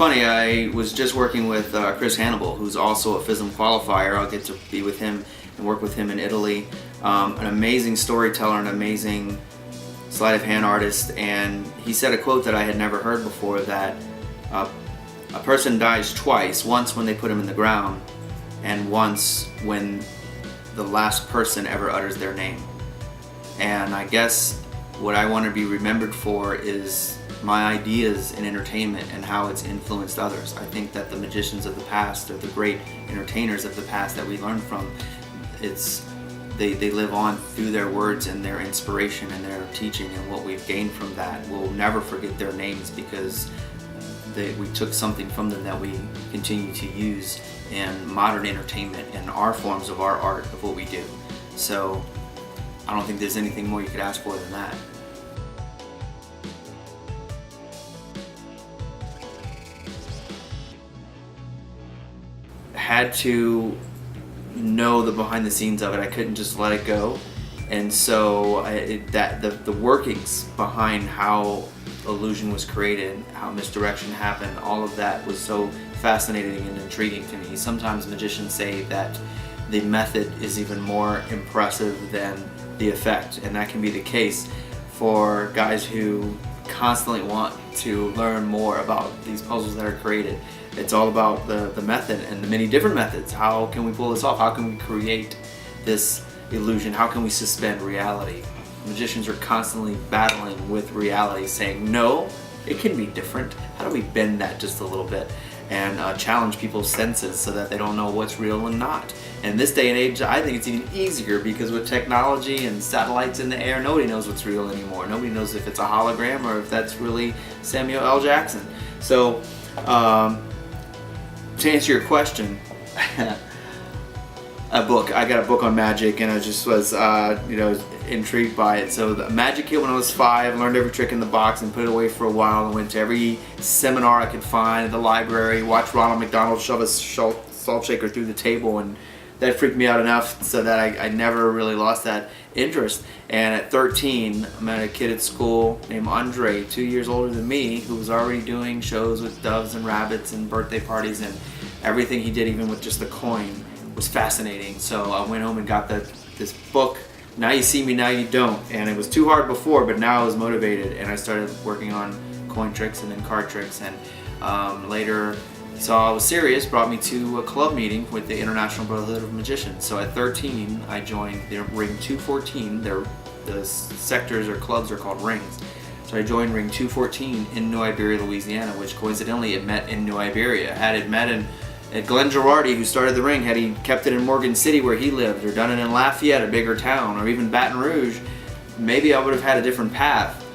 funny, I was just working with Chris Hannibal, who's also a FISM qualifier. I'll get to be with him and work with him in Italy. An amazing storyteller, an amazing sleight of hand artist, and he said a quote that I had never heard before, that a person dies twice, once when they put him in the ground and once when the last person ever utters their name. And I guess what I want to be remembered for is my ideas in entertainment and how it's influenced others. I think that the magicians of the past, or the great entertainers of the past that we learn from, they live on through their words and their inspiration and their teaching, and what we've gained from that. We'll never forget their names because we took something from them that we continue to use in modern entertainment and our forms of our art, of what we do. So I don't think there's anything more you could ask for than that. Had to know the behind the scenes of it. I couldn't just let it go, and so the workings behind how illusion was created, how misdirection happened, all of that was so fascinating and intriguing to me. Sometimes magicians say that the method is even more impressive than the effect, and that can be the case for guys who constantly want to learn more about these puzzles that are created. It's all about the method and the many different methods. How can we pull this off? How can we create this illusion? How can we suspend reality? Magicians are constantly battling with reality, saying, no, it can be different. How do we bend that just a little bit and challenge people's senses so that they don't know what's real and not? And this day and age, I think it's even easier, because with technology and satellites in the air, nobody knows what's real anymore. Nobody knows if it's a hologram or if that's really Samuel L. Jackson. So, to answer your question, I got a book on magic, and I just was, intrigued by it. So the Magic Kit, when I was 5, learned every trick in the box and put it away for a while, and went to every seminar I could find at the library, watched Ronald McDonald shove a salt shaker through the table, and that freaked me out enough so that I never really lost that interest. And at 13, I met a kid at school named Andre, 2 years older than me, who was already doing shows with doves and rabbits and birthday parties, and everything he did, even with just a coin, was fascinating. So I went home and got this book, Now You See Me, Now You Don't. And it was too hard before, but now I was motivated, and I started working on coin tricks and then card tricks. And later, he saw I was serious, brought me to a club meeting with the International Brotherhood of Magicians. So at 13, I joined the Ring 214. The sectors or clubs are called rings. So I joined Ring 214 in New Iberia, Louisiana, which coincidentally it met in New Iberia. Had it met at Glenn Girardi, who started the ring, had he kept it in Morgan City where he lived, or done it in Lafayette, a bigger town, or even Baton Rouge, maybe I would have had a different path.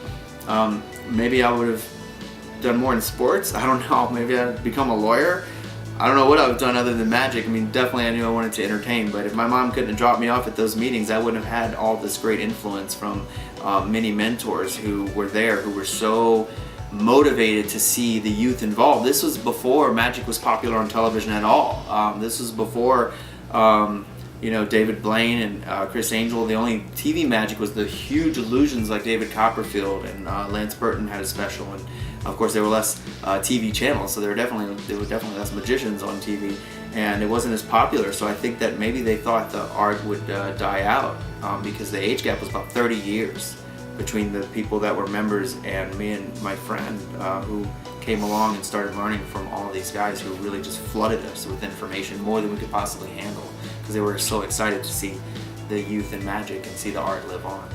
Maybe I would have done more in sports. I don't know. Maybe I'd become a lawyer. I don't know what I would have done other than magic. I mean, definitely I knew I wanted to entertain, but if my mom couldn't have dropped me off at those meetings, I wouldn't have had all this great influence from many mentors who were there, who were so motivated to see the youth involved. This was before magic was popular on television at all. This was before David Blaine and Chris Angel. The only TV magic was the huge illusions like David Copperfield, and Lance Burton had a special, and of course there were less TV channels, so there were definitely less magicians on TV, and it wasn't as popular. So I think that maybe they thought the art would die out because the age gap was about 30 years between the people that were members and me and my friend who came along and started learning from all of these guys who really just flooded us with information, more than we could possibly handle, because they were so excited to see the youth in magic and see the art live on.